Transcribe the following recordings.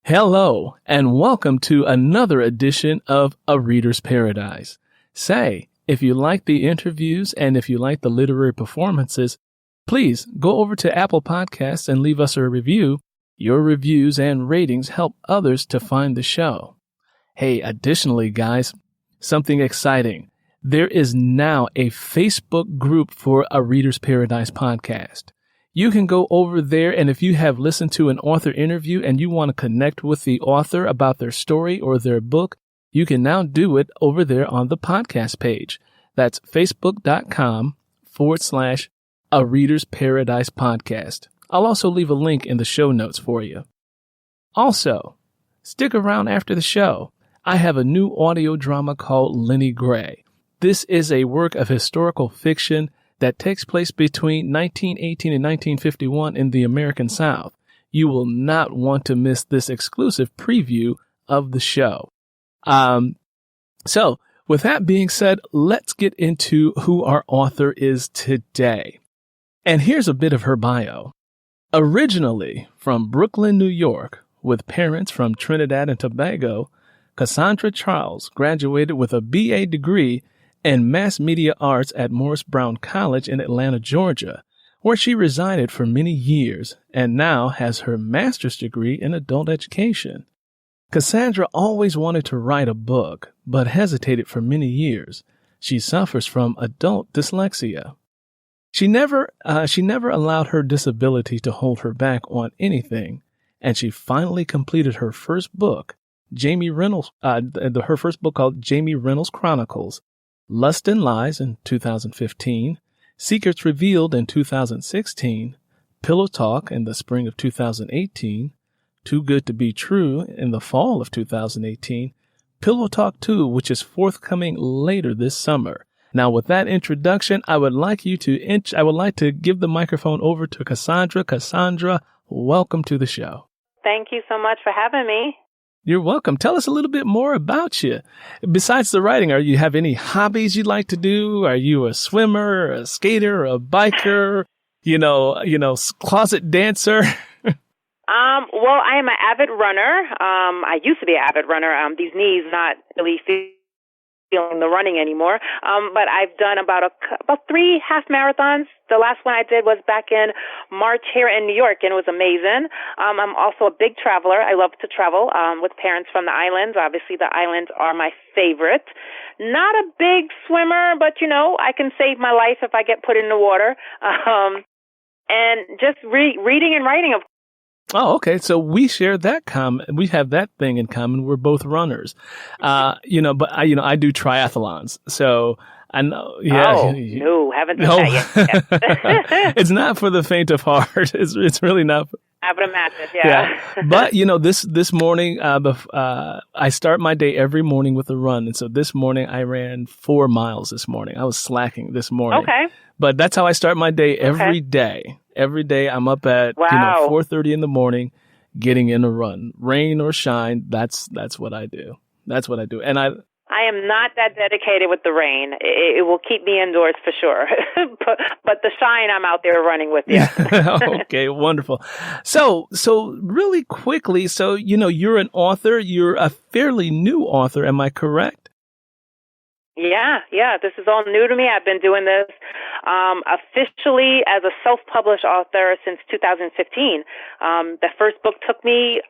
Hello, and welcome to another edition of A Reader's Paradise. Say, if you like the interviews and if you like the literary performances, please go over to Apple Podcasts and leave us a review. Your reviews and ratings help others to find the show. Hey, additionally, guys, something exciting. There is now a Facebook group for A Reader's Paradise podcast. You can go over there, and if you have listened to an author interview and you want to connect with the author about their story or their book, you can now do it over there on the podcast page. That's facebook.com/A Reader's Paradise podcast. I'll also leave a link in the show notes for you. Also, stick around after the show. I have a new audio drama called Lenny Grey. This is a work of historical fiction that takes place between 1918 and 1951 in the American South. You will not want to miss this exclusive preview of the show. So, with that being said, let's get into who our author is today. And here's a bit of her bio. Originally from Brooklyn, New York, with parents from Trinidad and Tobago, Cassandra Charles graduated with a BA degree in Mass Media Arts at Morris Brown College in Atlanta, Georgia, where she resided for many years and now has her master's degree in adult education. Cassandra always wanted to write a book, but hesitated for many years. She suffers from adult dyslexia. She never allowed her disability to hold her back on anything, and she finally completed her first book, her first book called Jamie Reynolds Chronicles, Lust and Lies in 2015, Secrets Revealed in 2016, Pillow Talk in the spring of 2018, Too Good to Be True in the fall of 2018, Pillow Talk 2, which is forthcoming later this summer. Now, with that introduction, I would like to give the microphone over to Cassandra. Cassandra, welcome to the show. Thank you so much for having me. You're welcome. Tell us a little bit more about you. Besides the writing, you have any hobbies you'd like to do? Are you a swimmer, a skater, a biker, closet dancer? Well, I am an avid runner. I used to be an avid runner. These knees not really feeling the running anymore. But I've done about 3 half marathons. The last one I did was back in March here in New York, and it was amazing. I'm also a big traveler. I love to travel with parents from the islands. Obviously, the islands are my favorite. Not a big swimmer, but, I can save my life if I get put in the water. And just reading and writing, of course. Oh, okay. So we share that we have that thing in common. We're both runners. But I do triathlons. So I know, yeah. Oh, no, haven't done that yet. It's not for the faint of heart. It's really not. I would imagine, yeah. But, this morning, I start my day every morning with a run. And so this morning I ran 4 miles this morning. I was slacking this morning. Okay. But that's how I start my day every day. Every day I'm up at 4:30 in the morning, getting in a run, rain or shine. That's what I do. That's what I do. And I am not that dedicated with the rain. It will keep me indoors for sure. but the shine, I'm out there running with you. Okay, wonderful. So really quickly, you're an author. You're a fairly new author. Am I correct? Yeah. This is all new to me. I've been doing this officially as a self-published author since 2015. The first book took me,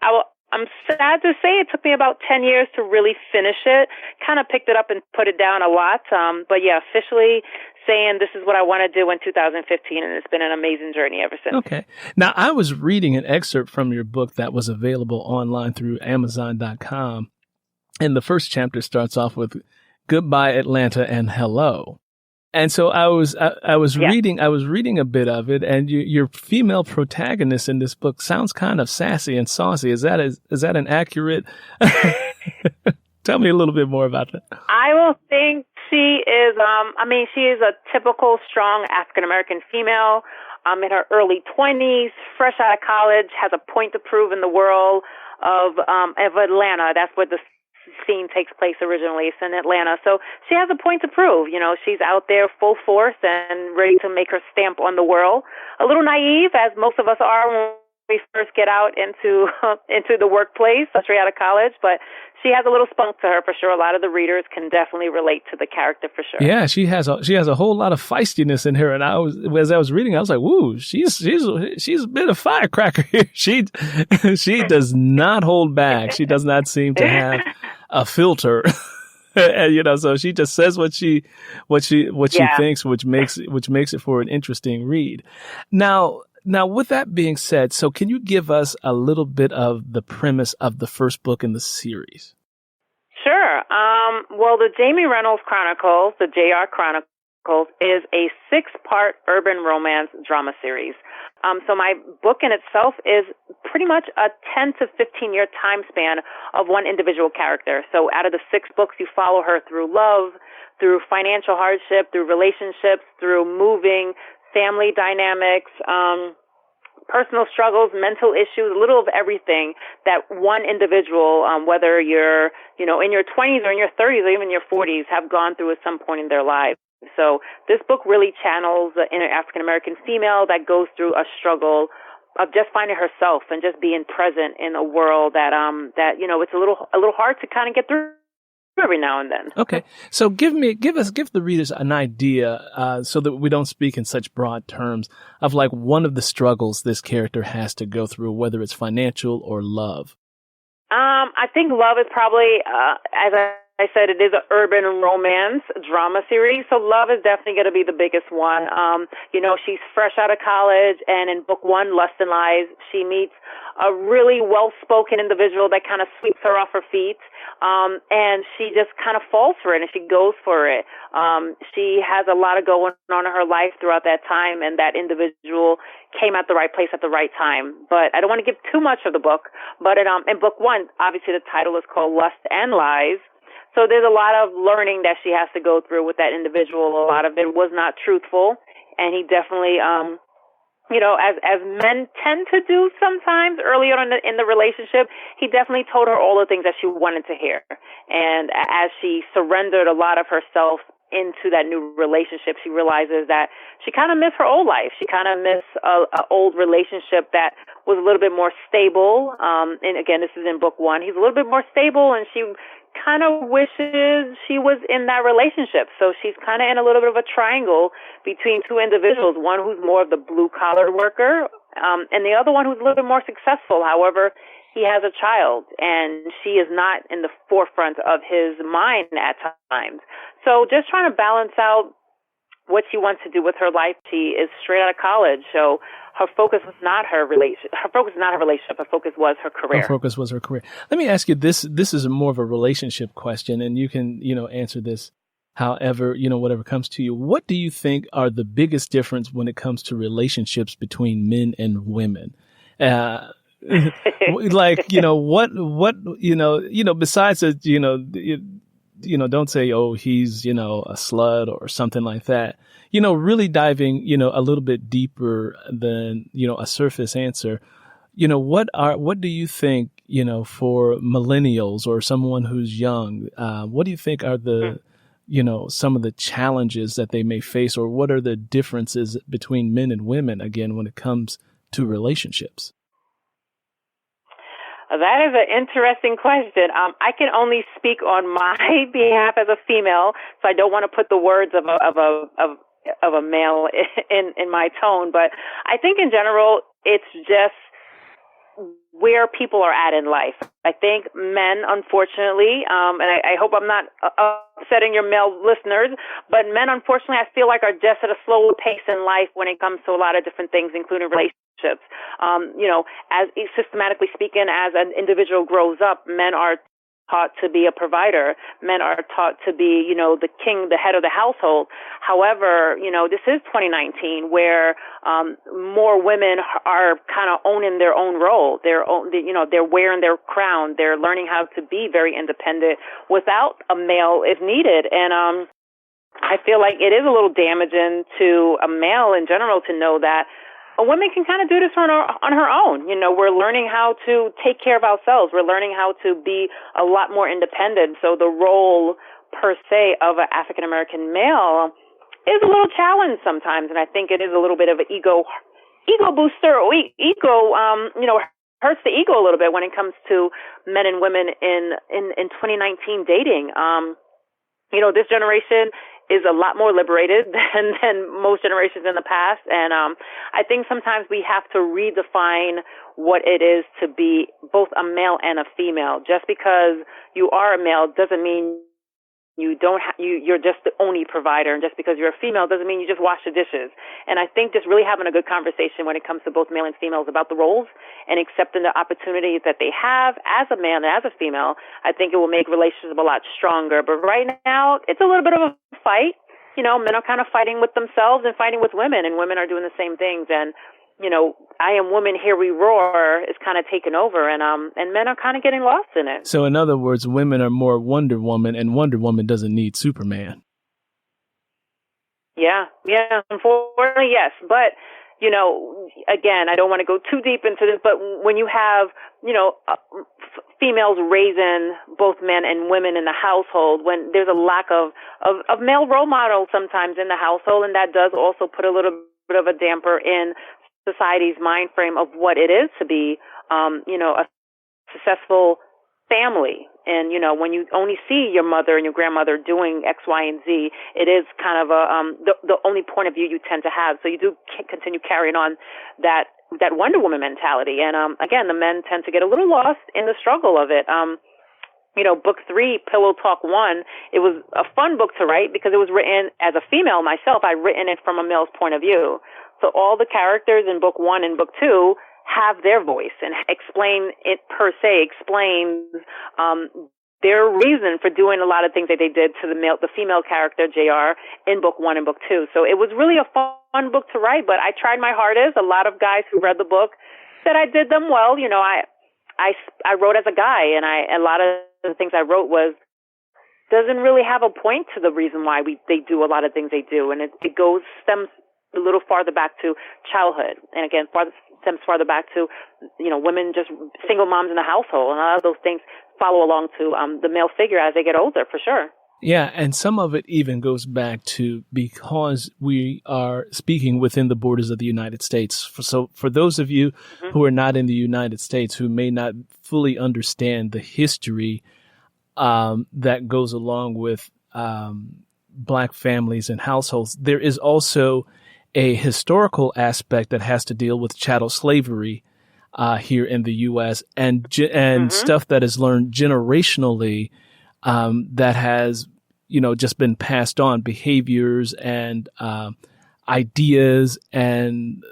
I'm sad to say, it took me about 10 years to really finish it. Kind of picked it up and put it down a lot. But yeah, officially saying this is what I want to do in 2015, and it's been an amazing journey ever since. Okay. Now, I was reading an excerpt from your book that was available online through Amazon.com, and the first chapter starts off with Goodbye Atlanta and Hello. And so I was reading a bit of it, and your female protagonist in this book sounds kind of sassy and saucy. Is that an accurate? Tell me a little bit more about that. I will think she is. She is a typical strong African American female. In her early 20s, fresh out of college, has a point to prove in the world of Atlanta. That's where the scene takes place originally. It's in Atlanta. So she has a point to prove. She's out there full force and ready to make her stamp on the world. A little naive, as most of us are when we first get out into into the workplace, straight out of college. But she has a little spunk to her for sure. A lot of the readers can definitely relate to the character for sure. Yeah, she has a whole lot of feistiness in her. And as I was reading, I was like, "Woo, she's a bit of firecracker here." She does not hold back. She does not seem to have a filter. And, so she just says what she thinks, which makes it for an interesting read. Now, with that being said, so can you give us a little bit of the premise of the first book in the series? Sure. Well, the Jamie Reynolds Chronicles, the JR Chronicles, is a 6-part urban romance drama series. So my book in itself is pretty much a 10 to 15 year time span of one individual character. So out of the 6 books, you follow her through love, through financial hardship, through relationships, through moving, family dynamics, personal struggles, mental issues, a little of everything that one individual, whether you're, in your 20s or in your 30s or even your 40s, have gone through at some point in their lives. So this book really channels the inner African-American female that goes through a struggle of just finding herself and just being present in a world that it's a little hard to kind of get through every now and then. Okay. So give the readers an idea, so that we don't speak in such broad terms, of like one of the struggles this character has to go through, whether it's financial or love. I think love is probably, as I said, it is an urban romance drama series, so love is definitely going to be the biggest one. She's fresh out of college, and in book 1, Lust and Lies, she meets a really well-spoken individual that kind of sweeps her off her feet, and she just kind of falls for it, and she goes for it. She has a lot of going on in her life throughout that time, and that individual came at the right place at the right time. But I don't want to give too much of the book, but in book 1, obviously the title is called Lust and Lies. So there's a lot of learning that she has to go through with that individual. A lot of it was not truthful, and he definitely, as men tend to do sometimes early on in the relationship, he definitely told her all the things that she wanted to hear. And as she surrendered a lot of herself into that new relationship, she realizes that she kind of missed her old life. She kind of missed an old relationship that was a little bit more stable. And again, this is in book 1. He's a little bit more stable, and she kind of wishes she was in that relationship. So she's kind of in a little bit of a triangle between 2 individuals, one who's more of the blue-collar worker, and the other one who's a little bit more successful. However, he has a child, and she is not in the forefront of his mind at times. So just trying to balance out what she wants to do with her life. She is straight out of college, so her focus was not her relationship. Her focus was her career. Her focus was her career. Let me ask you this. This is more of a relationship question, and you can, answer this however, whatever comes to you. What do you think are the biggest difference when it comes to relationships between men and women? Like, besides that, don't say, oh, he's, a slut or something like that. Really diving, a little bit deeper than, a surface answer. What do you think, for millennials or someone who's young, what do you think are the, some of the challenges that they may face, or what are the differences between men and women, again, when it comes to relationships? That is an interesting question. I can only speak on my behalf as a female, so I don't want to put the words of a male in my tone. But I think in general, it's just where people are at in life. I think men, unfortunately, and I hope I'm not upsetting your male listeners, but men, unfortunately, I feel like are just at a slower pace in life when it comes to a lot of different things, including relationships. As systematically speaking, as an individual grows up, men are taught to be a provider. Men are taught to be, the king, the head of the household. However, this is 2019 where more women are kind of owning their own role. They're wearing their crown. They're learning how to be very independent without a male if needed. And I feel like it is a little damaging to a male in general to know that a woman can kind of do this on her own. We're learning how to take care of ourselves. We're learning how to be a lot more independent. So the role, per se, of an African-American male is a little challenged sometimes. And I think it is a little bit of an ego ego booster or ego, hurts the ego a little bit when it comes to men and women in 2019 dating. This generation is a lot more liberated than most generations in the past. And I think sometimes we have to redefine what it is to be both a male and a female. Just because you are a male doesn't mean you're just the only provider, and just because you're a female doesn't mean you just wash the dishes. And I think just really having a good conversation when it comes to both male and females about the roles and accepting the opportunities that they have as a male and as a female, I think it will make relationships a lot stronger. But right now, it's a little bit of a fight. Men are kind of fighting with themselves and fighting with women, and women are doing the same things. And I Am Woman, Here We Roar is kind of taken over, and men are kind of getting lost in it. So in other words, women are more Wonder Woman, and Wonder Woman doesn't need Superman. Yeah, unfortunately, yes. But, again, I don't want to go too deep into this, but when you have, females raising both men and women in the household, when there's a lack of male role models sometimes in the household, and that does also put a little bit of a damper in society's mind frame of what it is to be, a successful family. And, when you only see your mother and your grandmother doing X, Y, and Z, it is kind of the only point of view you tend to have. So you do continue carrying on that Wonder Woman mentality. And, again, the men tend to get a little lost in the struggle of it. Book 3, Pillow Talk 1, it was a fun book to write because it was written as a female myself. I'd written it from a male's point of view. So all the characters in book 1 and book 2 have their voice and explains their reason for doing a lot of things that they did to the female character JR in book 1 and book 2. So it was really a fun book to write, but I tried my hardest. A lot of guys who read the book said I did them well. I wrote as a guy, and a lot of the things I wrote doesn't really have a point to the reason why they do a lot of things they do, and it stems a little farther back to childhood, and again, stems farther back to women, just single moms in the household, and a lot of those things follow along to the male figure as they get older, for sure. Yeah, and some of it even goes back to because we are speaking within the borders of the United States. So for those of you who are not in the United States, who may not fully understand the history that goes along with Black families and households, there is also a historical aspect that has to deal with chattel slavery here in the U.S. and stuff that is learned generationally that has, just been passed on, behaviors and ideas and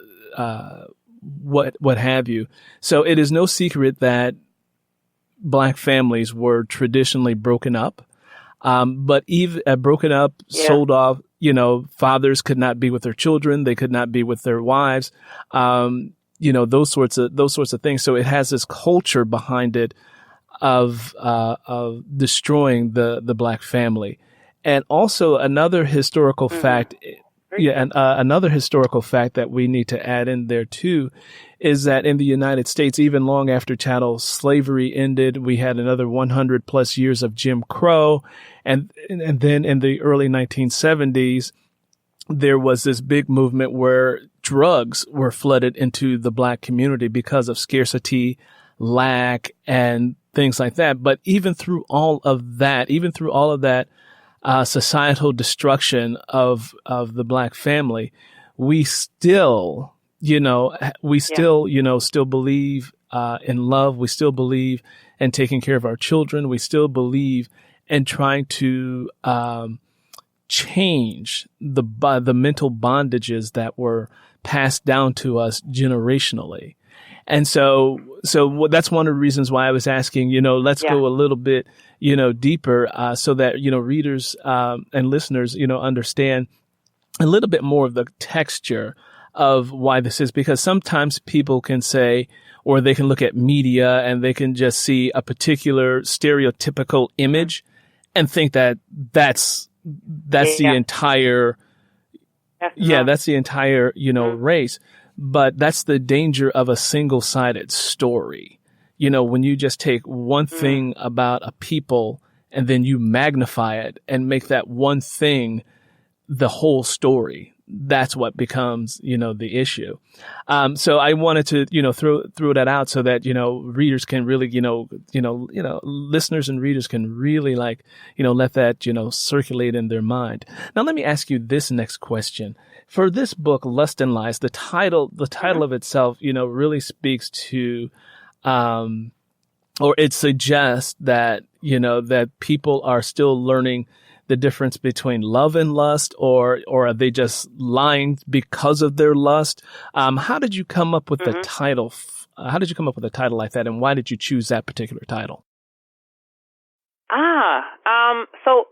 what have you. So it is no secret that Black families were traditionally broken up, but even broken up, sold off. Fathers could not be with their children; they could not be with their wives. Those sorts of things. So it has this culture behind it of destroying the Black family. And also another historical fact, another historical fact that we need to add in there too, is that in the United States, even long after chattel slavery ended, we had another 100 plus years of Jim Crow. And then in the early 1970s, there was this big movement where drugs were flooded into the Black community because of scarcity, lack, and things like that. But even through all of that, societal destruction of the Black family, we still believe in love. We still believe in taking care of our children. We still believe in trying to change the mental bondages that were passed down to us generationally. And so that's one of the reasons why I was asking, let's go a little bit, deeper, so that, readers, and listeners, understand a little bit more of the texture of why this is, because sometimes people can say, or they can look at media and they can just see a particular stereotypical image and think that that's the entire, that's the entire, race. But that's the danger of a single-sided story. When you just take one thing about a people and then you magnify it and make that one thing the whole story. that's what becomes, the issue. So I wanted to, throw that out so that, readers can really, listeners and readers can really let that, circulate in their mind. Now, let me ask you this next question. For this book, Lust and Lies, the title of itself, really speaks to, or it suggests that, that people are still learning the difference between love and lust, or are they just lying because of their lust? How did you come up with the title? How did you come up with a title like that, and why did you choose that particular title? So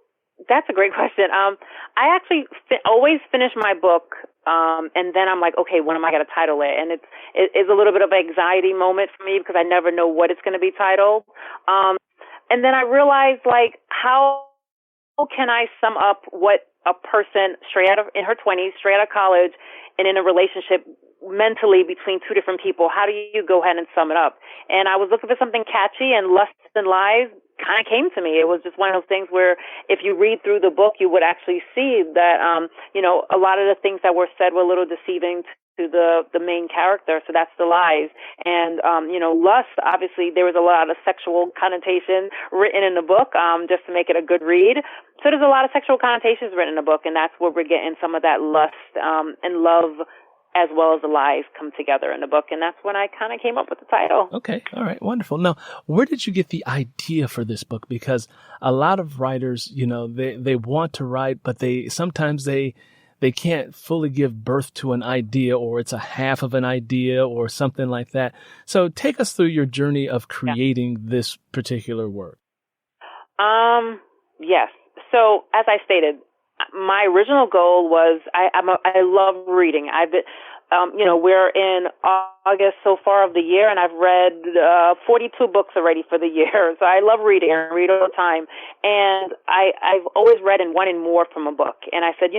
that's a great question. I actually always finish my book, and then I'm like, okay, when am I going to title it? And it's a little bit of an anxiety moment for me because I never know what it's going to be titled. And then I realized, how can I sum up what a person in her 20s, straight out of college, and in a relationship mentally between two different people, how do you go ahead and sum it up? And I was looking for something catchy, and Lust and Lies kind of came to me. It was just one of those things where if you read through the book, you would actually see that, a lot of the things that were said were a little deceiving to the main character. So that's the lies. And, lust, obviously there was a lot of sexual connotation written in the book, just to make it a good read. So there's a lot of sexual connotations written in the book, and that's where we're getting some of that lust, and love, as well as the lies come together in the book. And that's when I kind of came up with the title. Okay. All right. Wonderful. Now, where did you get the idea for this book? Because a lot of writers, they want to write, but sometimes they can't fully give birth to an idea, or it's a half of an idea or something like that. So take us through your journey of creating this particular work. Yes. So as I stated, my original goal was I love reading. We're in August so far of the year, and I've read 42 books already for the year. So I love reading. I read all the time, and I've always read and wanted more from a book. And I said,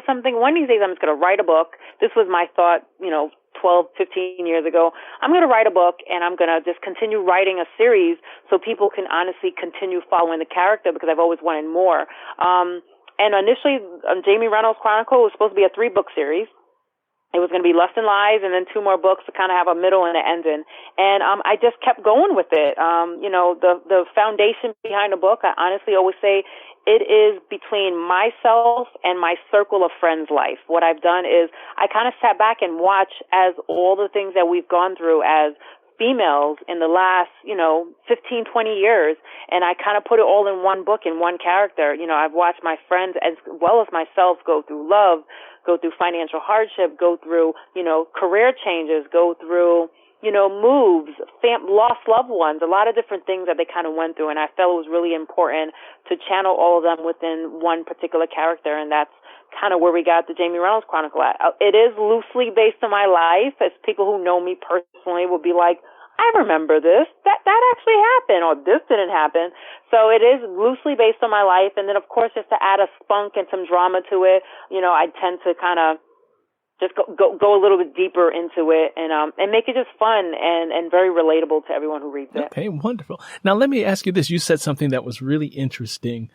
something, one of these days I'm just going to write a book. This was my thought, 12, 15 years ago. I'm going to write a book, and I'm going to just continue writing a series so people can honestly continue following the character, because I've always wanted more. And initially, Jamie Reynolds Chronicles was supposed to be a 3-book series. It was going to be Lust and Lies, and then 2 more books to kind of have a middle and an ending. And I just kept going with it. The foundation behind the book, I honestly always say it is between myself and my circle of friends' life. What I've done is I kind of sat back and watched as all the things that we've gone through as females in the last, 15, 20 years. And I kind of put it all in one book, in one character. I've watched my friends as well as myself go through love, go through financial hardship, go through, career changes, go through, moves, lost loved ones, a lot of different things that they kind of went through. And I felt it was really important to channel all of them within one particular character. And that's kind of where we got the Jamie Reynolds Chronicle at. It is loosely based on my life, as people who know me personally will be like, I remember this. That actually happened, or this didn't happen. So it is loosely based on my life. And then, of course, just to add a spunk and some drama to it, I tend to kind of just go a little bit deeper into it and make it just fun and very relatable to everyone who reads it. Okay, wonderful. Now, let me ask you this. You said something that was really interesting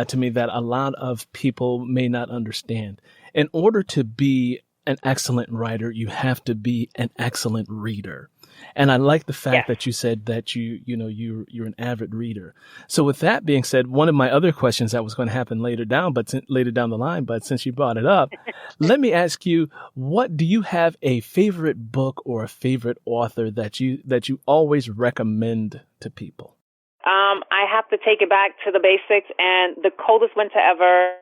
to me that a lot of people may not understand. In order to be an excellent writer, you have to be an excellent reader. And I like the fact that you said that you're an avid reader. So with that being said, one of my other questions that was going to happen later down the line, but since you brought it up, let me ask you, do you have a favorite book or a favorite author that you always recommend to people? I have to take it back to the basics, and The Coldest Winter Ever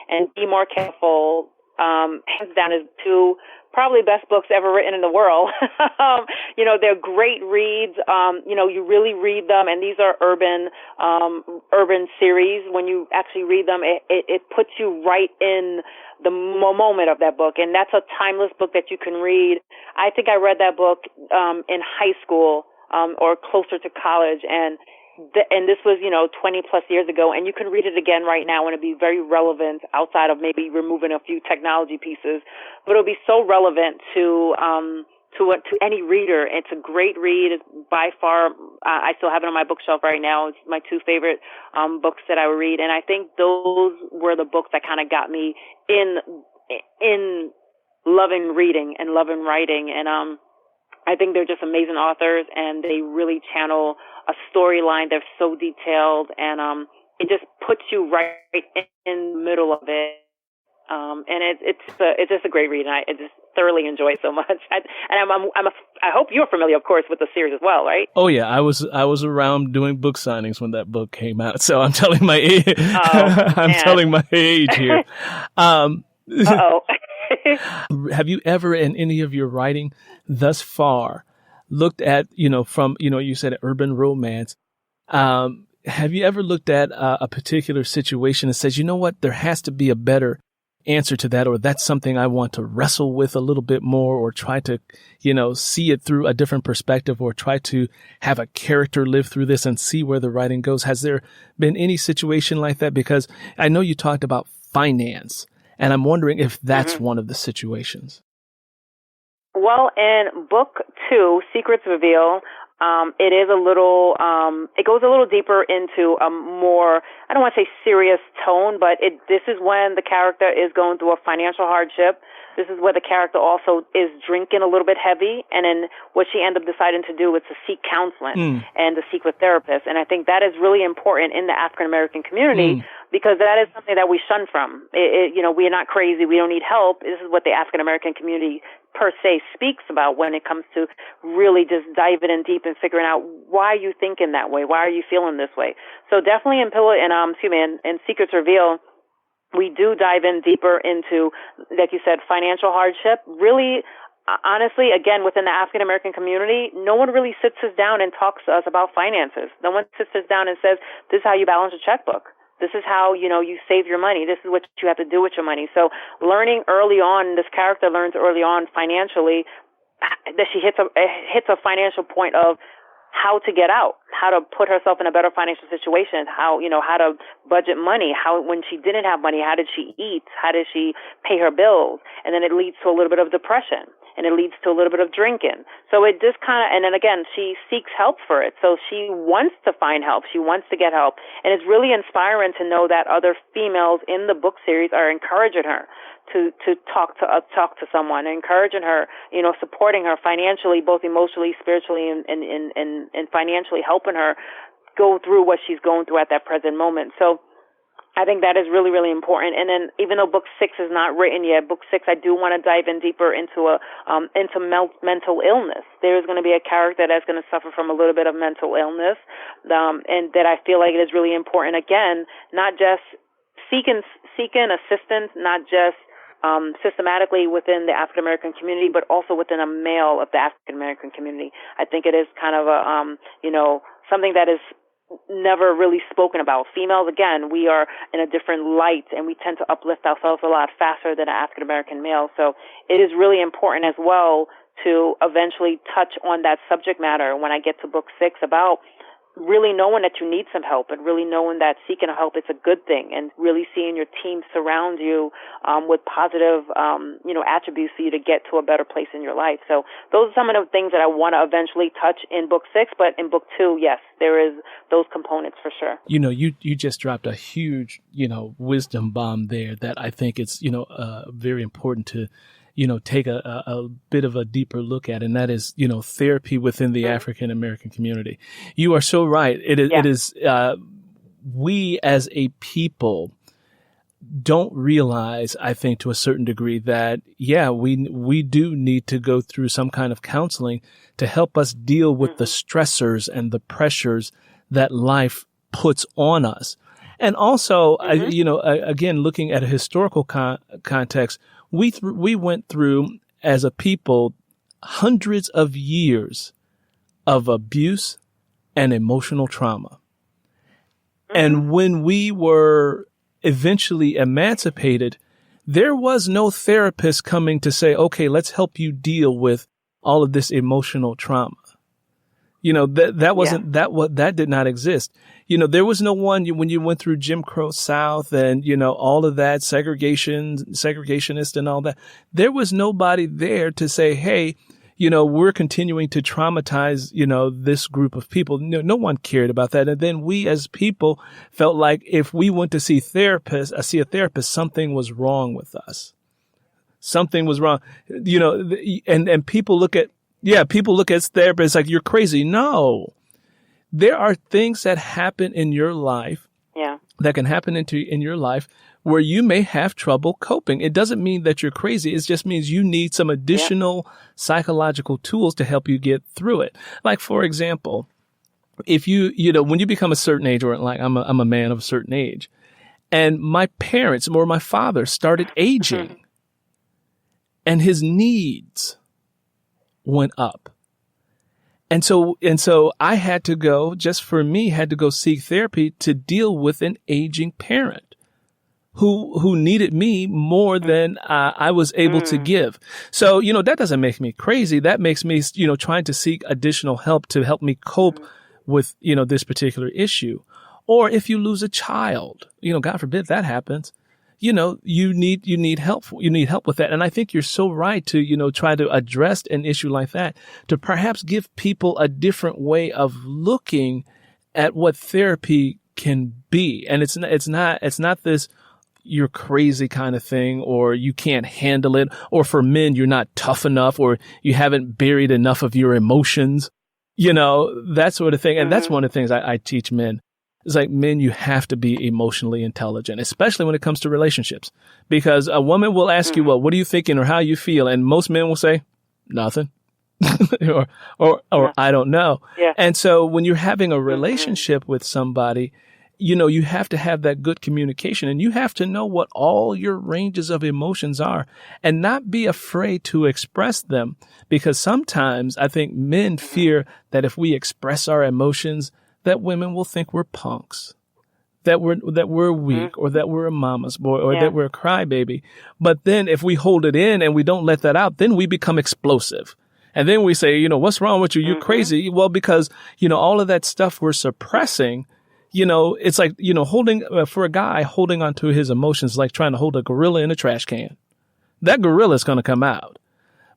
and Be More Careful, hands down, is 2 probably best books ever written in the world. They're great reads. You really read them, and these are urban series. When you actually read them, it puts you right in the moment of that book, and that's a timeless book that you can read. I think I read that book in high school or closer to college, and this was, 20 plus years ago, and you can read it again right now and it'll be very relevant outside of maybe removing a few technology pieces, but it'll be so relevant to any reader. It's a great read. It's by far, I still have it on my bookshelf right now. It's my 2 favorite books that I would read, and I think those were the books that kind of got me in loving reading and loving writing. And I think they're just amazing authors, and they really channel a storyline that's so detailed, and it just puts you right in the middle of it. And it's just a great read, and I just thoroughly enjoy it so much. I hope you're familiar, of course, with the series as well, right? Oh yeah, I was around doing book signings when that book came out, so I'm telling my age. I'm telling my age here. Have you ever, in any of your writing thus far, looked at, from, you said urban romance, have you ever looked at a particular situation and says, you know what, there has to be a better answer to that, or that's something I want to wrestle with a little bit more, or try to, see it through a different perspective, or try to have a character live through this and see where the writing goes? Has there been any situation like that? Because I know you talked about finance, and I'm wondering if that's one of the situations. Well, in book 2, Secrets Reveal, it is it goes a little deeper into a more, I don't want to say serious tone, but this is when the character is going through a financial hardship. This is where the character also is drinking a little bit heavy, and then what she ends up deciding to do is to seek counseling and to seek a therapist. And I think that is really important in the African American community, because that is something that we shun from. We are not crazy. We don't need help. This is what the African American community per se speaks about when it comes to really just diving in deep and figuring out, why are you thinking that way? Why are you feeling this way? So definitely in Secrets Reveal, we do dive in deeper into, like you said, financial hardship. Really, honestly, again, within the African American community, no one really sits us down and talks to us about finances. No one sits us down and says, this is how you balance a checkbook. This is how, you save your money. This is what you have to do with your money. So learning early on, this character learns early on financially that she hits a financial point of how to get out, how to put herself in a better financial situation, how to budget money, when she didn't have money, how did she eat? How did she pay her bills? And then it leads to a little bit of depression, and it leads to a little bit of drinking. So it just and then again, she seeks help for it. So she wants to find help. She wants to get help. And it's really inspiring to know that other females in the book series are encouraging her to talk to someone, encouraging her, supporting her financially, both emotionally, spiritually, and financially, helping her go through what she's going through at that present moment. So I think that is really, really important. And then even though book 6 is not written yet, book 6, I do want to dive in deeper into mental illness. There's going to be a character that's going to suffer from a little bit of mental illness, and that I feel like it is really important. Again, not just seeking assistance, not just systematically within the African American community, but also within a male of the African American community. I think it is kind of something that is never really spoken about. Females, again, we are in a different light, and we tend to uplift ourselves a lot faster than an African American male. So it is really important as well to eventually touch on that subject matter when I get to book 6, about really knowing that you need some help, and really knowing that seeking help is a good thing, and really seeing your team surround you with positive, attributes for you to get to a better place in your life. So those are some of the things that I want to eventually touch in book 6, but in book 2, yes, there is those components for sure. You just dropped a huge, wisdom bomb there that I think it's, very important to take a bit of a deeper look at, and that is, therapy within the African American community. You are so right. It is, we as a people don't realize, I think, to a certain degree that, we do need to go through some kind of counseling to help us deal with the stressors and the pressures that life puts on us. And also, again, looking at a historical context, we went through, as a people, hundreds of years of abuse and emotional trauma. And when we were eventually emancipated, there was no therapist coming to say, okay, let's help you deal with all of this emotional trauma. That did not exist. There was no one when you went through Jim Crow South and, all of that segregationist and all that. There was nobody there to say, hey, we're continuing to traumatize, this group of people. No one cared about that. And then we as people felt like if we went to see a therapist, something was wrong with us. Something was wrong. And people look at therapists like you're crazy. No, there are things that happen in your life that can happen in your life where you may have trouble coping. It doesn't mean that you're crazy. It just means you need some additional psychological tools to help you get through it. Like, for example, if when you become a certain age, or like I'm a man of a certain age, and my parents or my father started aging and his needs went up. And so I had to go seek therapy to deal with an aging parent who needed me more than I was able to give. So, that doesn't make me crazy. That makes me, trying to seek additional help to help me cope with, this particular issue. Or if you lose a child, God forbid that happens, you need help. You need help with that. And I think you're so right to, try to address an issue like that, to perhaps give people a different way of looking at what therapy can be. And it's not this you're crazy kind of thing, or you can't handle it, or for men, you're not tough enough, or you haven't buried enough of your emotions, that sort of thing. And that's one of the things I teach men. It's like, men, you have to be emotionally intelligent, especially when it comes to relationships, because a woman will ask you, well, what are you thinking, or how you feel? And most men will say nothing or I don't know. Yeah. And so when you're having a relationship with somebody, you have to have that good communication, and you have to know what all your ranges of emotions are and not be afraid to express them, because sometimes I think men fear that if we express our emotions, that women will think we're punks, that we're weak, or that we're a mama's boy, or that we're a crybaby. But then if we hold it in and we don't let that out, then we become explosive. And then we say, what's wrong with you? You're crazy. Well, because, all of that stuff we're suppressing, it's like, holding for a guy, holding onto his emotions, like trying to hold a gorilla in a trash can. That gorilla is going to come out.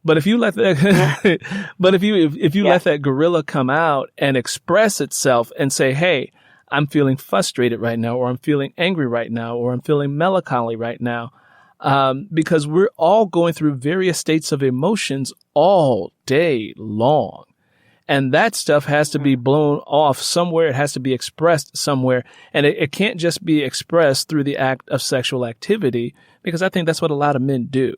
But if you let that, let that gorilla come out and express itself and say, hey, I'm feeling frustrated right now, or I'm feeling angry right now, or I'm feeling melancholy right now. Because we're all going through various states of emotions all day long. And that stuff has to be blown off somewhere. It has to be expressed somewhere. And it can't just be expressed through the act of sexual activity, because I think that's what a lot of men do.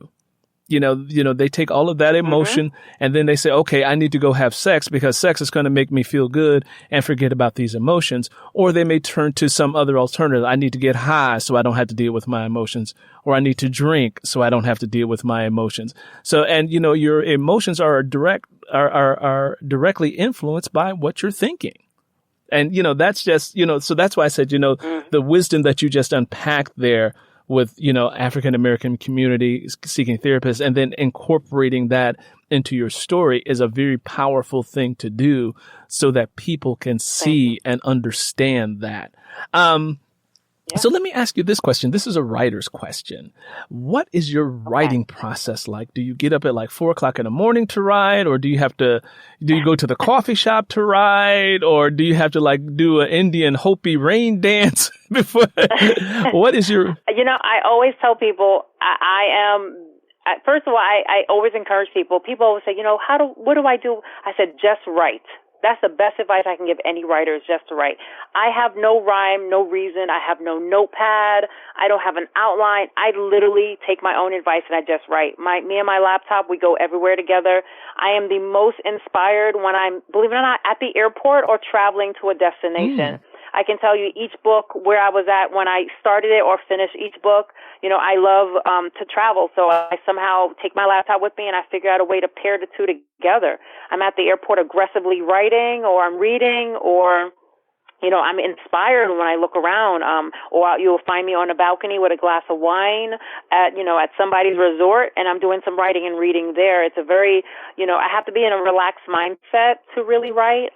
They take all of that emotion and then they say, okay, I need to go have sex because sex is going to make me feel good, and forget about these emotions. Or they may turn to some other alternative. I need to get high so I don't have to deal with my emotions, or I need to drink so I don't have to deal with my emotions. So, and your emotions are directly influenced by what you're thinking. And, that's just, so that's why I said, the wisdom that you just unpacked there with, African American community seeking therapists, and then incorporating that into your story is a very powerful thing to do, so that people can see and understand that. So let me ask you this question. This is a writer's question. What is your writing process like? Do you get up at like 4:00 in the morning to write, or do you go to the coffee shop to write, or do you have to like do an Indian Hopi rain dance before? What is your? I always tell people first of all, I always encourage people. People always say, what do I do? I said, just write. That's the best advice I can give any writer, is just to write. I have no rhyme, no reason. I have no notepad. I don't have an outline. I literally take my own advice and I just write. Me and my laptop, we go everywhere together. I am the most inspired when I'm, believe it or not, at the airport or traveling to a destination. I can tell you each book where I was at when I started it or finished each book. I love to travel, so I somehow take my laptop with me and I figure out a way to pair the two together. I'm at the airport aggressively writing, or I'm reading, or I'm inspired when I look around, or you'll find me on a balcony with a glass of wine at somebody's resort, and I'm doing some writing and reading there. It's a very, I have to be in a relaxed mindset to really write.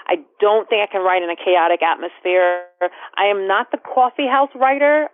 I don't think I can write in a chaotic atmosphere. I am not the coffee house writer.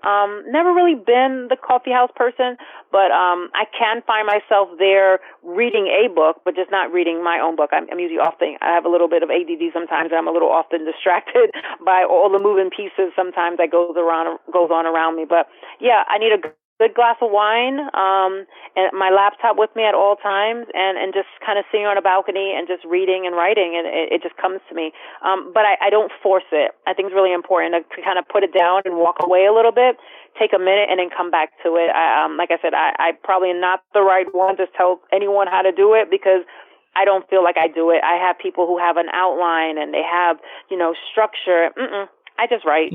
Never really been the coffee house person, but I can find myself there reading a book, but just not reading my own book. I'm usually often, I have a little bit of ADD sometimes, and I'm a little often distracted by all the moving pieces sometimes that goes on around me. But yeah, I need a good glass of wine, and my laptop with me at all times, and just kind of sitting on a balcony and just reading and writing, and it just comes to me. But I don't force it. I think it's really important to kind of put it down and walk away a little bit, take a minute, and then come back to it. Like I said, I probably am not the right one to tell anyone how to do it, because I don't feel like I do it. I have people who have an outline and they have, structure. I just write.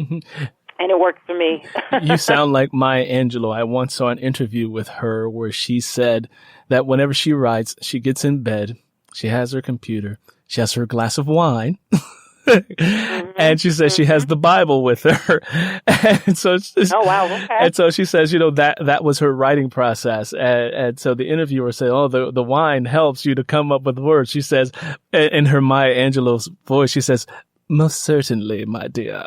And it worked for me. You sound like Maya Angelou. I once saw an interview with her where she said that whenever she writes, she gets in bed, she has her computer, she has her glass of wine, and she says she has the Bible with her. And so, oh wow, okay. And so she says, that was her writing process. And so the interviewer said, "Oh, the wine helps you to come up with words." She says, in her Maya Angelou's voice, she says, "Most certainly, my dear."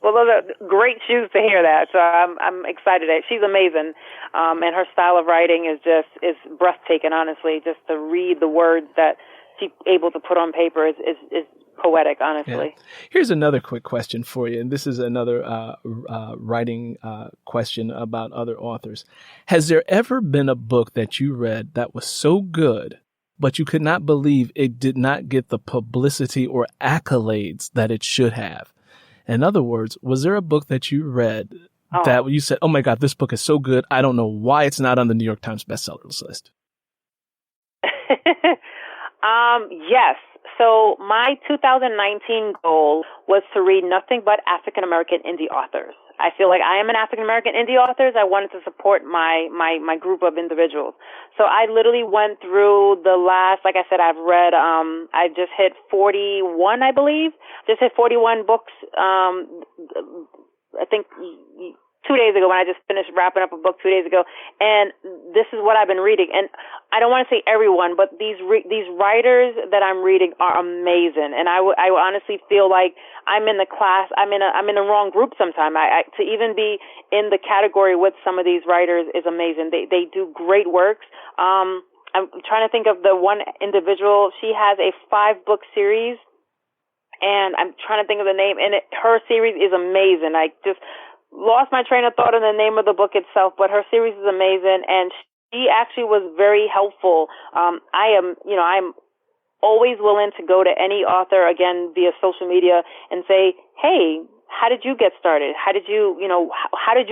Well, those are great shoes to hear that. So I'm excited. She's amazing, and her style of writing is breathtaking. Honestly, just to read the words that she's able to put on paper is poetic. Honestly. Yeah. Here's another quick question for you, and this is another writing question about other authors. Has there ever been a book that you read that was so good, but you could not believe it did not get the publicity or accolades that it should have? In other words, was there a book that you read that you said, "Oh my God, this book is so good, I don't know why it's not on the New York Times bestsellers list"? Yes. So my 2019 goal was to read nothing but African American indie authors. I feel like I am an African American indie author. I wanted to support my group of individuals. So I literally went through the last, like I said, I've read, I just hit 41, I believe. Just hit 41 books, I think 2 days ago, when I just finished wrapping up a book 2 days ago. And this is what I've been reading. And I don't want to say everyone, but these writers that I'm reading are amazing. And I honestly feel like I'm in the class, I'm in the wrong group sometime. To even be in the category with some of these writers is amazing. They do great works. I'm trying to think of the one individual. She has a 5-book series, and I'm trying to think of the name. And her series is amazing. I just lost my train of thought in the name of the book itself, but her series is amazing, and she actually was very helpful. I'm always willing to go to any author, again, via social media, and say, "Hey, how did you get started? How did you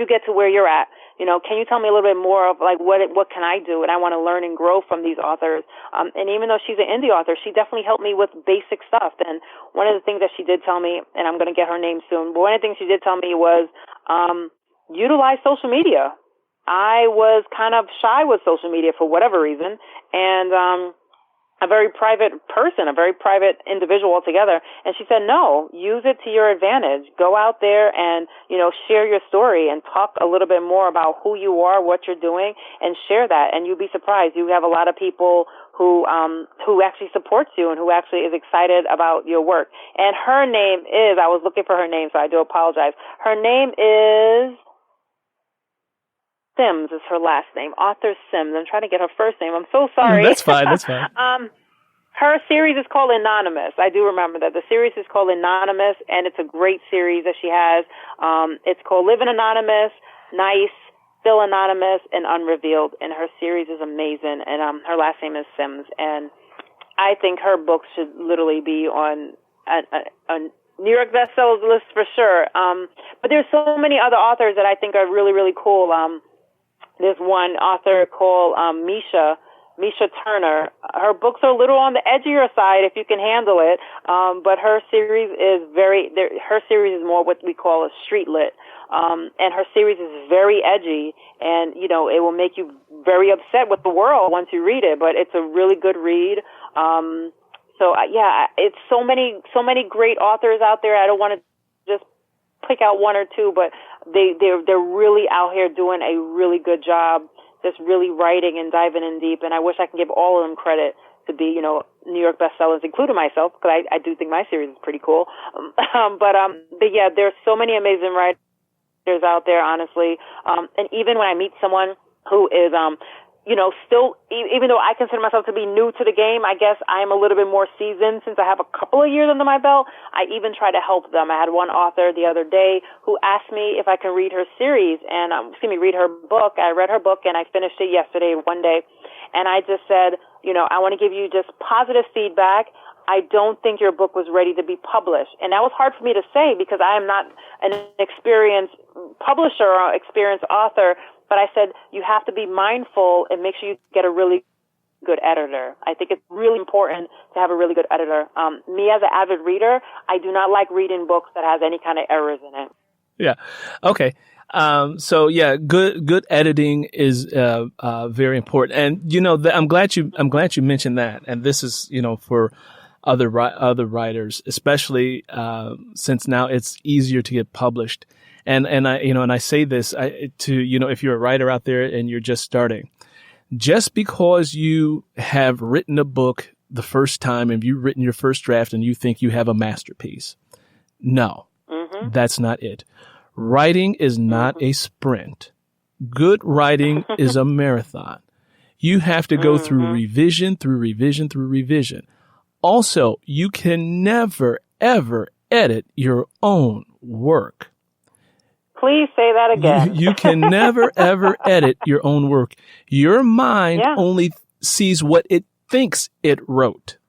get to where you're at? Can you tell me a little bit more of like what can I do?" And I want to learn and grow from these authors. And even though she's an indie author, she definitely helped me with basic stuff. And one of the things that she did tell me, and I'm going to get her name soon, but one of the things she did tell me was utilize social media. I was kind of shy with social media for whatever reason, and a very private person, a very private individual altogether. And she said, no, use it to your advantage. Go out there and, share your story and talk a little bit more about who you are, what you're doing, and share that. And you'll be surprised. You have a lot of people who actually supports you and who actually is excited about your work. And her name is, I was looking for her name, so I do apologize. Her name is Sims is her last name, author Sims. I'm trying to get her first name. I'm so sorry. That's fine. Her series is called Anonymous. I do remember that. The series is called Anonymous, and it's a great series that she has. It's called Living Anonymous, Nice, Still Anonymous, and Unrevealed. And her series is amazing. And her last name is Sims. And I think her books should literally be on a New York bestsellers list for sure. But there's so many other authors that I think are really, really cool. There's one author called Misha Turner. Her books are a little on the edgier side if you can handle it, but her series is more what we call a street lit, and her series is very edgy, and it will make you very upset with the world once you read it, but it's a really good read. It's so many great authors out there. I don't want to just pick out one or two, but they're really out here doing a really good job, just really writing and diving in deep. And I wish I could give all of them credit to be, New York bestsellers, including myself, because I do think my series is pretty cool. But yeah, there's so many amazing writers out there, honestly. And even when I meet someone who is, still, even though I consider myself to be new to the game, I guess I am a little bit more seasoned since I have a couple of years under my belt. I even try to help them. I had one author the other day who asked me if I can read her series and, read her book. I read her book and I finished it yesterday, one day. And I just said, I want to give you just positive feedback. I don't think your book was ready to be published. And that was hard for me to say because I am not an experienced publisher or experienced author. But I said, you have to be mindful and make sure you get a really good editor. I think it's really important to have a really good editor. Me as an avid reader, I do not like reading books that has any kind of errors in it. Yeah. Okay. Good editing is very important. And I'm glad you mentioned that. And this is for other writers, especially since now it's easier to get published. And I say this to if you're a writer out there and you're just starting, just because you have written a book the first time and you've written your first draft and you think you have a masterpiece, no, that's not it. Writing is not a sprint. Good writing is a marathon. You have to go through revision, through revision, through revision. Also, you can never, ever edit your own work. Please say that again. You can never, ever edit your own work. Your mind only sees what it thinks it wrote,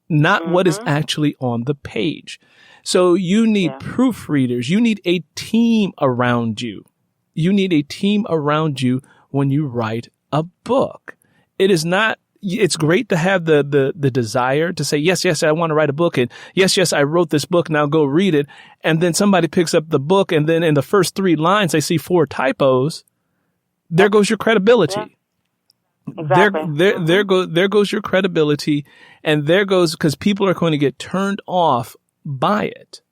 not what is actually on the page. So you need proofreaders. You need a team around you. You need a team around you when you write a book. It's great to have the desire to say, yes, I want to write a book. And yes, I wrote this book. Now go read it. And then somebody picks up the book. And then in the first 3 lines, they see 4 typos. There goes your credibility. Yeah. Exactly. There goes your credibility. And there goes, because people are going to get turned off by it.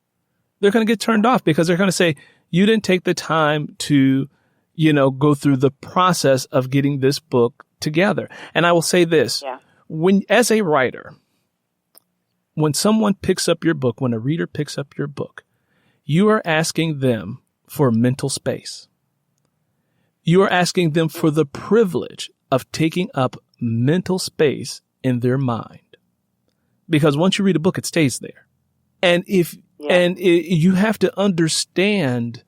They're going to get turned off because they're going to say, you didn't take the time to, go through the process of getting this book together. And I will say this, as a writer, when someone picks up your book, when a reader picks up your book, you are asking them for mental space. You are asking them for the privilege of taking up mental space in their mind. Because once you read a book, it stays there. And you have to understand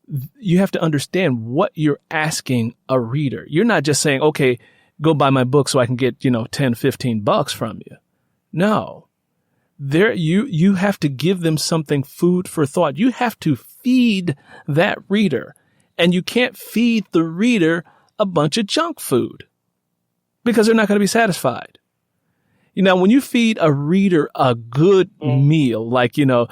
what you're asking a reader. You're not just saying, okay, go buy my book so I can get, $10-15 from you. No, you have to give them something, food for thought. You have to feed that reader, and you can't feed the reader a bunch of junk food because they're not going to be satisfied. When you feed a reader a good meal, like, you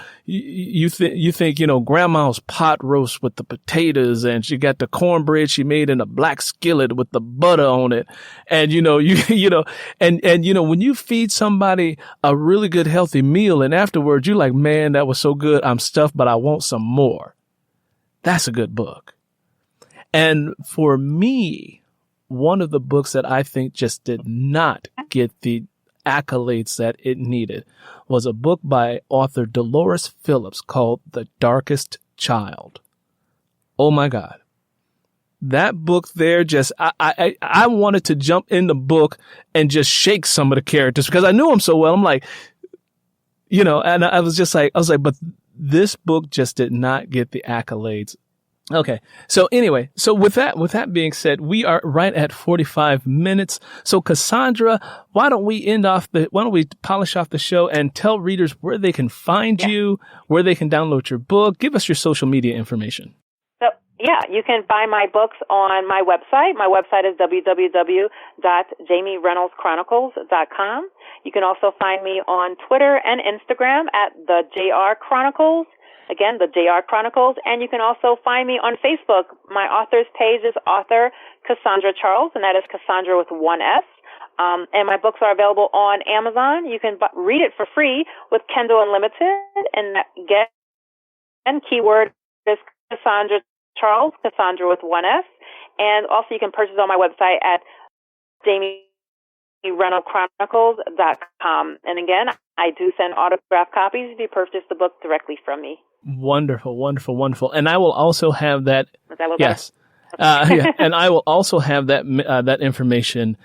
think, grandma's pot roast with the potatoes and she got the cornbread she made in a black skillet with the butter on it. And, when you feed somebody a really good, healthy meal and afterwards you're like, man, that was so good. I'm stuffed, but I want some more. That's a good book. And for me, one of the books that I think just did not get the accolades that it needed was a book by author Dolores Phillips called The Darkest Child. Oh my God. That book there I wanted to jump in the book and just shake some of the characters because I knew them so well. I'm like, and I was like, but this book just did not get the accolades. Okay. So anyway, with that being said, we are right at 45 minutes. So Cassandra, why don't we polish off the show and tell readers where they can find you, where they can download your book. Give us your social media information. So, you can buy my books on my website. My website is www.JamieReynoldsChronicles.com. You can also find me on Twitter and Instagram at the JR Chronicles. Again, the JR Chronicles. And you can also find me on Facebook. My author's page is author Cassandra Charles, and that is Cassandra with 1 S. And my books are available on Amazon. You can read it for free with Kindle Unlimited. And keyword is Cassandra Charles, Cassandra with 1 S. And also you can purchase on my website at JamieReynoldsChronicles.com. And again, I do send autographed copies if you purchase the book directly from me. Wonderful, wonderful, wonderful. And I will also have that. Is that what yes. Yeah, and I will also have that information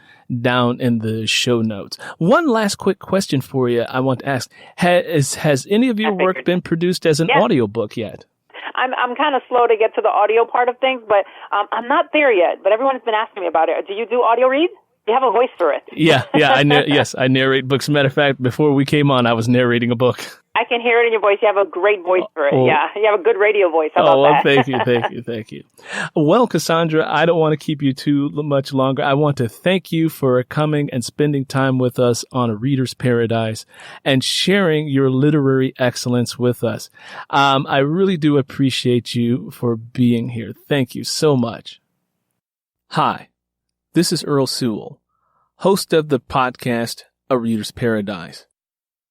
down in the show notes. One last quick question for you I want to ask. Has any of your work been produced as an audiobook yet? I'm kind of slow to get to the audio part of things, but I'm not there yet. But everyone's been asking me about it. Do you do audio read? You have a voice for it. Yeah. Yes, I narrate books. As a matter of fact, before we came on, I was narrating a book. I can hear it in your voice. You have a great voice for it. Yeah, you have a good radio voice. How about that? Thank you. Well, Cassandra, I don't want to keep you too much longer. I want to thank you for coming and spending time with us on A Reader's Paradise and sharing your literary excellence with us. I really do appreciate you for being here. Thank you so much. Hi, this is Earl Sewell, host of the podcast A Reader's Paradise.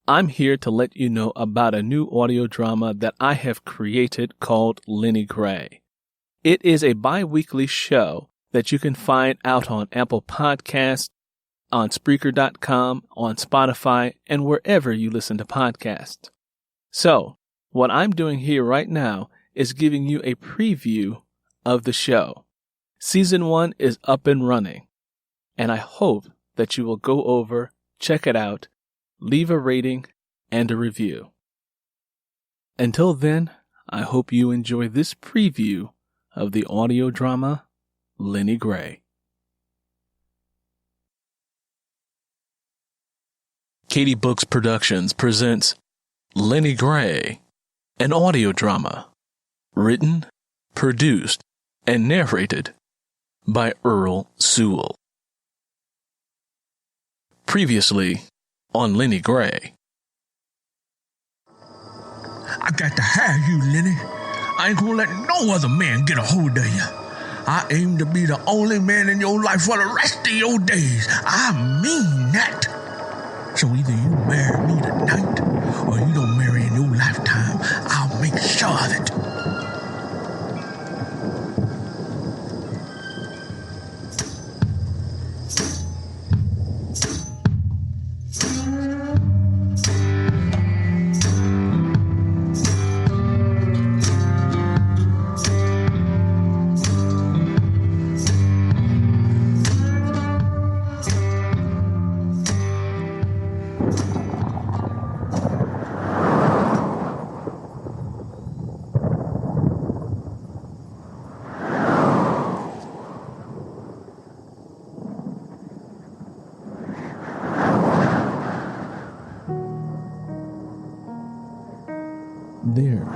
I'm here to let you know about a new audio drama that I have created called Lenny Grey. It is a bi-weekly show that you can find out on Apple Podcasts, on Spreaker.com, on Spotify, and wherever you listen to podcasts. So, what I'm doing here right now is giving you a preview of the show. Season 1 is up and running, and I hope that you will go over, check it out, leave a rating and a review. Until then, I hope you enjoy this preview of the audio drama Lenny Grey. Katie Books Productions presents Lenny Grey, an audio drama, written, produced, and narrated by Earl Sewell. Previously on Lenny Grey. I got to have you, Lenny. I ain't gonna let no other man get a hold of you. I aim to be the only man in your life for the rest of your days. I mean that. So either you marry me tonight or you don't marry in your lifetime. I'll make sure of it. There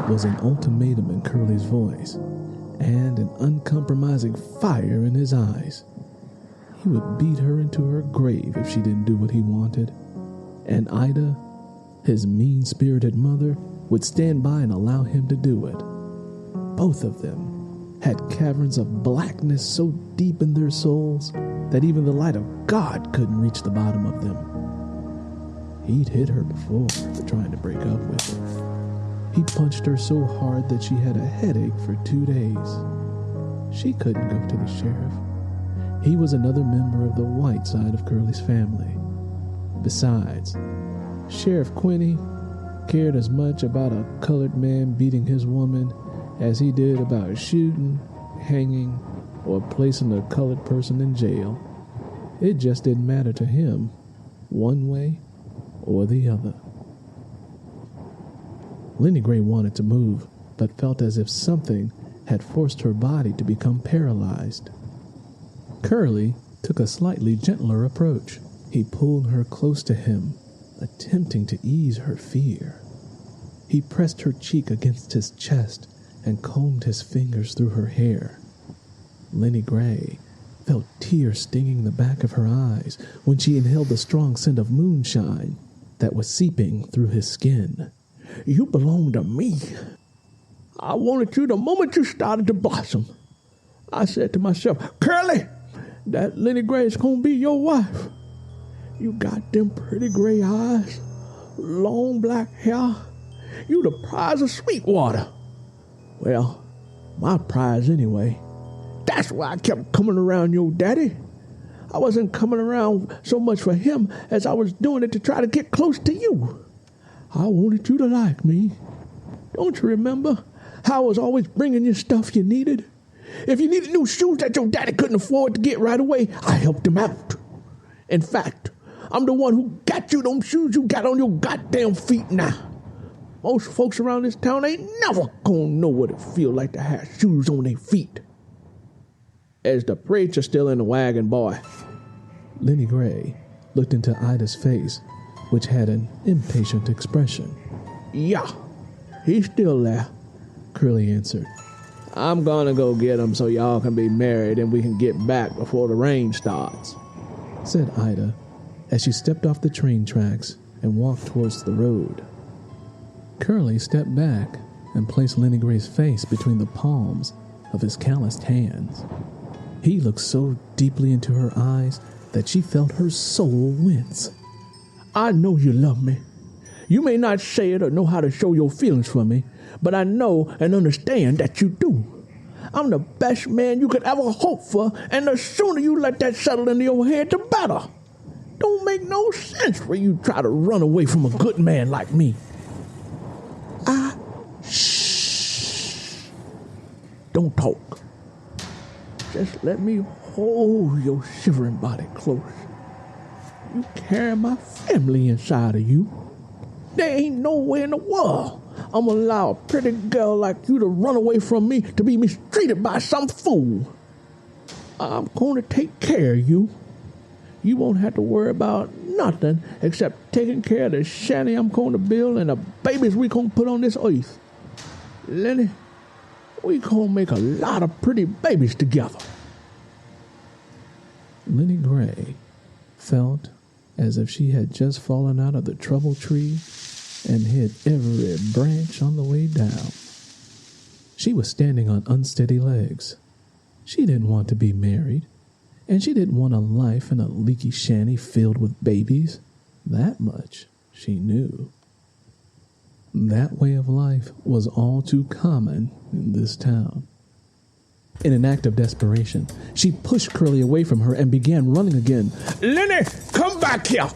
was an ultimatum in Curly's voice and an uncompromising fire in his eyes. He would beat her into her grave if she didn't do what he wanted. And Ida, his mean-spirited mother, would stand by and allow him to do it. Both of them had caverns of blackness so deep in their souls that even the light of God couldn't reach the bottom of them. He'd hit her before for trying to break up with her. He punched her so hard that she had a headache for 2 days. She couldn't go to the sheriff. He was another member of the white side of Curly's family. Besides, Sheriff Quinney cared as much about a colored man beating his woman as he did about shooting, hanging, or placing a colored person in jail. It just didn't matter to him, one way or the other. Lenny Grey wanted to move, but felt as if something had forced her body to become paralyzed. Curly took a slightly gentler approach. He pulled her close to him, attempting to ease her fear. He pressed her cheek against his chest and combed his fingers through her hair. Lenny Grey felt tears stinging the back of her eyes when she inhaled the strong scent of moonshine that was seeping through his skin. You belong to me. I wanted you the moment you started to blossom. I said to myself, Curly, that Lenny Grey is going to be your wife. You got them pretty gray eyes, long black hair. You the prize of Sweetwater. Well, my prize anyway. That's why I kept coming around your daddy. I wasn't coming around so much for him as I was doing it to try to get close to you. I wanted you to like me. Don't you remember how I was always bringing you stuff you needed? If you needed new shoes that your daddy couldn't afford to get right away, I helped him out. In fact, I'm the one who got you them shoes you got on your goddamn feet now. Most folks around this town ain't never gonna know what it feel like to have shoes on their feet. As the preacher still in the wagon, boy. Lenny Grey looked into Ida's face, which had an impatient expression. Yeah, he's still there, Curly answered. I'm gonna go get him so y'all can be married and we can get back before the rain starts, said Ida as she stepped off the train tracks and walked towards the road. Curly stepped back and placed Lenny Grey's face between the palms of his calloused hands. He looked so deeply into her eyes that she felt her soul wince. I know you love me. You may not say it or know how to show your feelings for me, but I know and understand that you do. I'm the best man you could ever hope for, and the sooner you let that settle into your head, the better. Don't make no sense for you try to run away from a good man like me. Shh. Don't talk. Just let me hold your shivering body close. You carry my family inside of you. There ain't no way in the world I'm gonna allow a pretty girl like you to run away from me to be mistreated by some fool. I'm gonna take care of you. You won't have to worry about nothing except taking care of the shanty I'm gonna build and the babies we gonna put on this earth. Lenny, we gonna make a lot of pretty babies together. Lenny Grey felt as if she had just fallen out of the trouble tree and hit every branch on the way down. She was standing on unsteady legs. She didn't want to be married, and she didn't want a life in a leaky shanty filled with babies. That much she knew. That way of life was all too common in this town. In an act of desperation, she pushed Curly away from her and began running again. Lenny, come back here!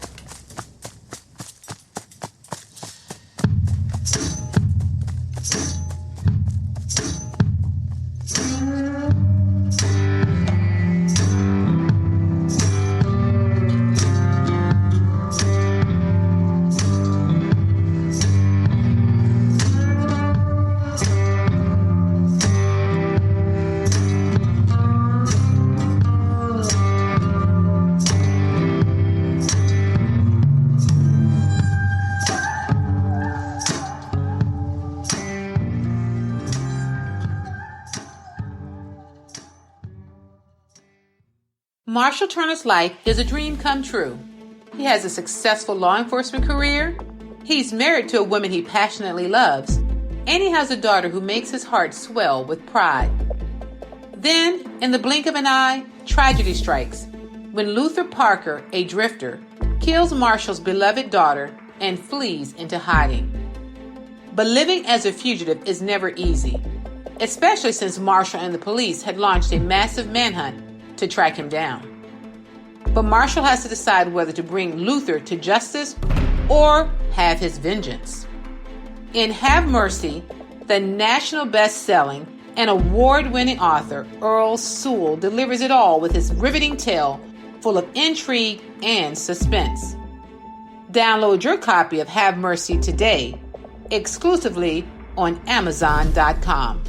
Marshall Turner's life is a dream come true. He has a successful law enforcement career, he's married to a woman he passionately loves, and he has a daughter who makes his heart swell with pride. Then, in the blink of an eye, tragedy strikes when Luther Parker, a drifter, kills Marshall's beloved daughter and flees into hiding. But living as a fugitive is never easy, especially since Marshall and the police had launched a massive manhunt to track him down. But Marshall has to decide whether to bring Luther to justice or have his vengeance. In Have Mercy, the national best-selling and award-winning author Earl Sewell delivers it all with his riveting tale full of intrigue and suspense. Download your copy of Have Mercy today, exclusively on Amazon.com.